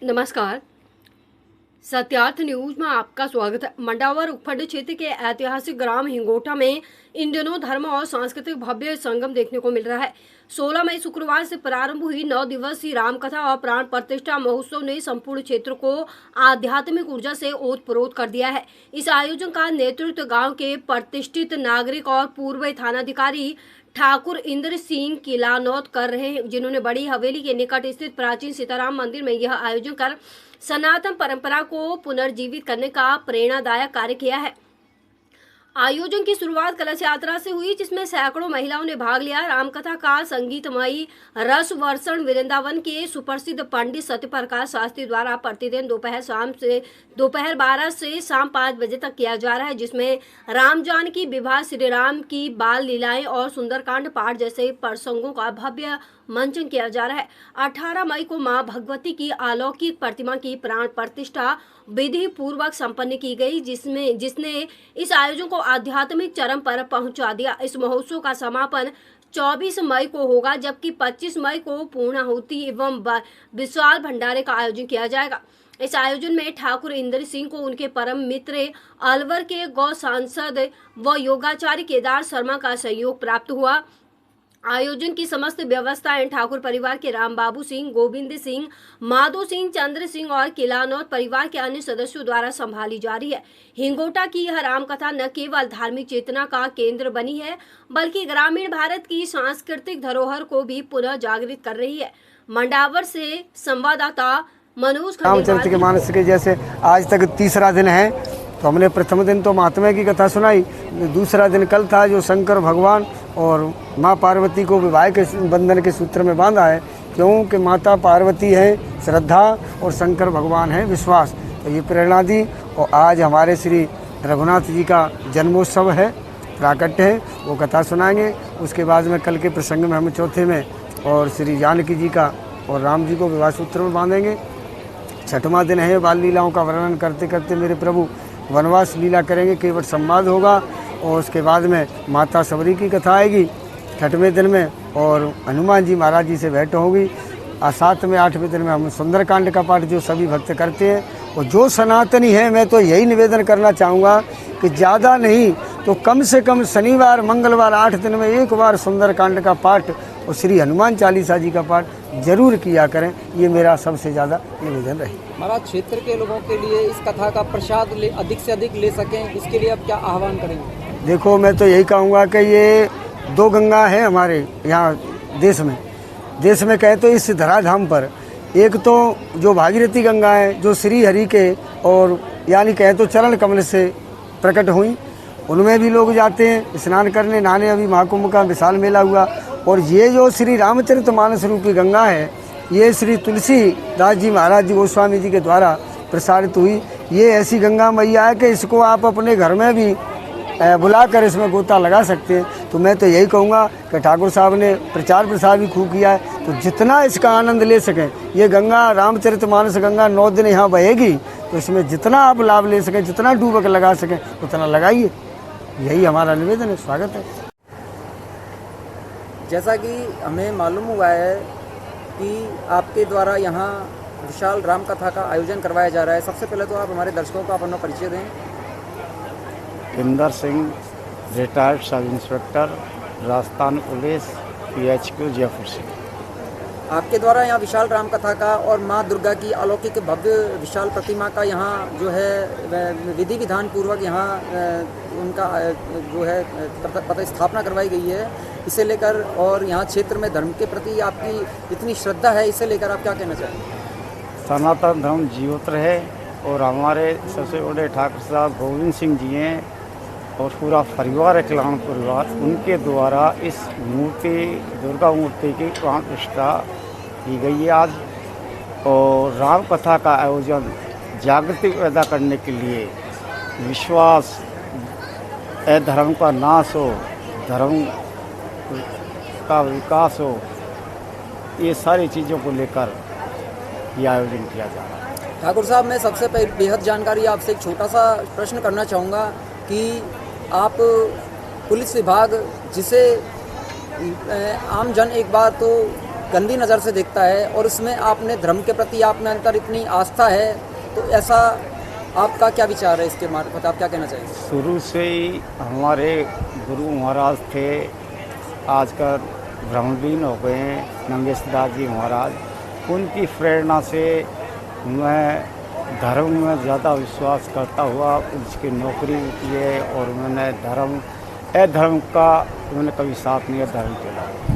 नमस्कार। सत्यार्थ न्यूज में आपका स्वागत है। मंडावर उपखंड क्षेत्र के ऐतिहासिक ग्राम हिंगोटा में इन दिनों धर्म और सांस्कृतिक भव्य संगम देखने को मिल रहा है। 16 मई शुक्रवार से प्रारंभ हुई 9 दिवसीय रामकथा और प्राण प्रतिष्ठा महोत्सव ने संपूर्ण क्षेत्र को आध्यात्मिक ऊर्जा से ओतप्रोत कर दिया है। इस आयोजन का नेतृत्व गांव के प्रतिष्ठित नागरिक और पूर्व थानाधिकारी ठाकुर इंद्र सिंह किलानौत कर रहे हैं, जिन्होंने बड़ी हवेली के निकट स्थित प्राचीन सीताराम मंदिर में यह आयोजन कर सनातन परंपरा को पुनर्जीवित करने का प्रेरणादायक कार्य किया है। आयोजन की शुरुआत कलश यात्रा से हुई, जिसमें सैकड़ों महिलाओं ने भाग लिया। रामकथा का संगीतमयी रस वर्षण वृंदावन के सुप्रसिद्ध पंडित सत्यप्रकाश शास्त्री द्वारा प्रतिदिन दोपहर 12 से शाम 5 बजे तक किया जा रहा है, जिसमें राम जानकी विवाह, श्री राम की बाल लीलाएं और सुंदरकांड पाठ जैसे प्रसंगों का भव्य मंचन किया जा रहा है। 18 मई को मां भगवती की अलौकिक प्रतिमा की प्राण प्रतिष्ठा विधि पूर्वक संपन्न की गई, जिसने इस आयोजन को आध्यात्मिक चरम पर पहुंचा दिया। इस महोत्सव का समापन 24 मई को होगा, जबकि 25 मई को पूर्णाहुति एवं विशाल भंडारे का आयोजन किया जाएगा। इस आयोजन में ठाकुर इंद्र सिंह को उनके परम मित्र अलवर के गौ सांसद व योगाचार्य केदार शर्मा का सहयोग प्राप्त हुआ। आयोजन की समस्त व्यवस्थाएं ठाकुर परिवार के राम बाबू सिंह, गोविंद सिंह, माधो सिंह, चंद्र सिंह और किलानौत परिवार के अन्य सदस्यों द्वारा संभाली जा रही है। हिंगोटा की यह रामकथा न केवल धार्मिक चेतना का केंद्र बनी है, बल्कि ग्रामीण भारत की सांस्कृतिक धरोहर को भी पुनः जागृत कर रही है। मंडावर से संवाददाता मनोज रामचरित के मानस के जैसे आज तक तीसरा दिन है, तो हमने प्रथम दिन तो महात्मा की कथा सुनाई, दूसरा दिन कल था जो शंकर भगवान और माँ पार्वती को विवाह के बंधन के सूत्र में बांधा है, क्योंकि माता पार्वती है श्रद्धा और शंकर भगवान है विश्वास। तो ये प्रेरणा दी। और आज हमारे श्री रघुनाथ जी का जन्मोत्सव है, प्राकट्य है, वो कथा सुनाएंगे। उसके बाद में कल के प्रसंग में हम चौथे में और श्री जानकी जी का और राम जी को विवाह सूत्र में बांधेंगे। छठवां दिन है, बाल लीलाओं का वर्णन करते करते मेरे प्रभु वनवास लीला करेंगे, केवट संवाद होगा। और उसके बाद में माता सबरी की कथा आएगी छठवें दिन में, और हनुमान जी महाराज जी से भेंट होगी। और 7वें 8वें दिन में हम सुंदरकांड का पाठ जो सभी भक्त करते हैं। और जो सनातनी है, मैं तो यही निवेदन करना चाहूँगा कि ज़्यादा नहीं तो कम से कम शनिवार मंगलवार 8 दिन में एक बार सुंदरकांड का पाठ और श्री हनुमान चालीसा जी का पाठ जरूर किया करें। ये मेरा सबसे ज़्यादा निवेदन रहे। महाराज, क्षेत्र के लोगों के लिए इस कथा का प्रसाद अधिक से अधिक ले सकें, इसके लिए आप क्या आह्वान करेंगे? देखो, मैं तो यही कहूँगा कि ये 2 गंगा है हमारे यहाँ देश में कहे तो इस धराधाम पर। एक तो जो भागीरथी गंगा है, जो श्री हरि के और यानी कहे तो चरण कमल से प्रकट हुई, उनमें भी लोग जाते हैं स्नान करने नहाने। अभी महाकुंभ का विशाल मेला हुआ। और ये जो श्री रामचरित मानस रूपी गंगा है, ये श्री तुलसीदास जी महाराज जी गोस्वामी जी के द्वारा प्रसारित हुई। ये ऐसी गंगा मैया है कि इसको आप अपने घर में भी बुलाकर इसमें गोता लगा सकते हैं। तो मैं तो यही कहूँगा कि ठाकुर साहब ने प्रचार प्रसार भी खूब किया है, तो जितना इसका आनंद ले सकें। ये गंगा रामचरित मानस गंगा 9 दिन यहाँ बहेगी, तो इसमें जितना आप लाभ ले सकें, जितना डूबक लगा सकें उतना लगाइए। यही हमारा निवेदन है। स्वागत है। जैसा कि हमें मालूम हुआ है कि आपके द्वारा यहाँ विशाल राम कथा का आयोजन करवाया जा रहा है, सबसे पहले तो आप हमारे दर्शकों को अपना परिचय दें। Inder Singh, retired sub inspector, Rajasthan police, PHQ Jaipur से। आपके द्वारा यहाँ विशाल राम कथा का और माँ दुर्गा की अलौकिक भव्य विशाल प्रतिमा का यहाँ जो है विधि विधान पूर्वक यहाँ उनका जो है प्रतिस्थापना करवाई गई है। इसे लेकर और यहाँ क्षेत्र में धर्म के प्रति आपकी इतनी श्रद्धा है, इसे लेकर आप क्या कहना चाहेंगे? सनातन धर्म जीवित रहे। और हमारे सबसे बड़े ठाकुर साहब गोविंद सिंह जी हैं और पूरा परिवार है, कल्याण परिवार, उनके द्वारा इस मूर्ति दुर्गा मूर्ति की प्राण प्रतिष्ठा की गई है आज। और राम कथा का आयोजन जागृति पैदा करने के लिए, विश्वास धर्म का नाश हो, धर्म का विकास हो, ये सारी चीज़ों को लेकर ये आयोजन किया जा रहा है। ठाकुर साहब, मैं सबसे बेहद जानकारी आपसे एक छोटा सा प्रश्न करना चाहूँगा कि आप पुलिस विभाग, जिसे आम जन एक बार तो गंदी नज़र से देखता है और उसमें आपने धर्म के प्रति आप में अंतर इतनी आस्था है, तो ऐसा आपका क्या विचार है इसके मार्फत, आप क्या कहना चाहेंगे? शुरू से ही हमारे गुरु महाराज थे, आजकल ब्रह्मलीन हो गए हैं नंगेश दास जी महाराज, उनकी प्रेरणा से मैं धर्म में ज़्यादा विश्वास करता हुआ उसकी नौकरी भी की है और मैंने अधर्म का मैंने कभी साथ नहीं, धर्म चला।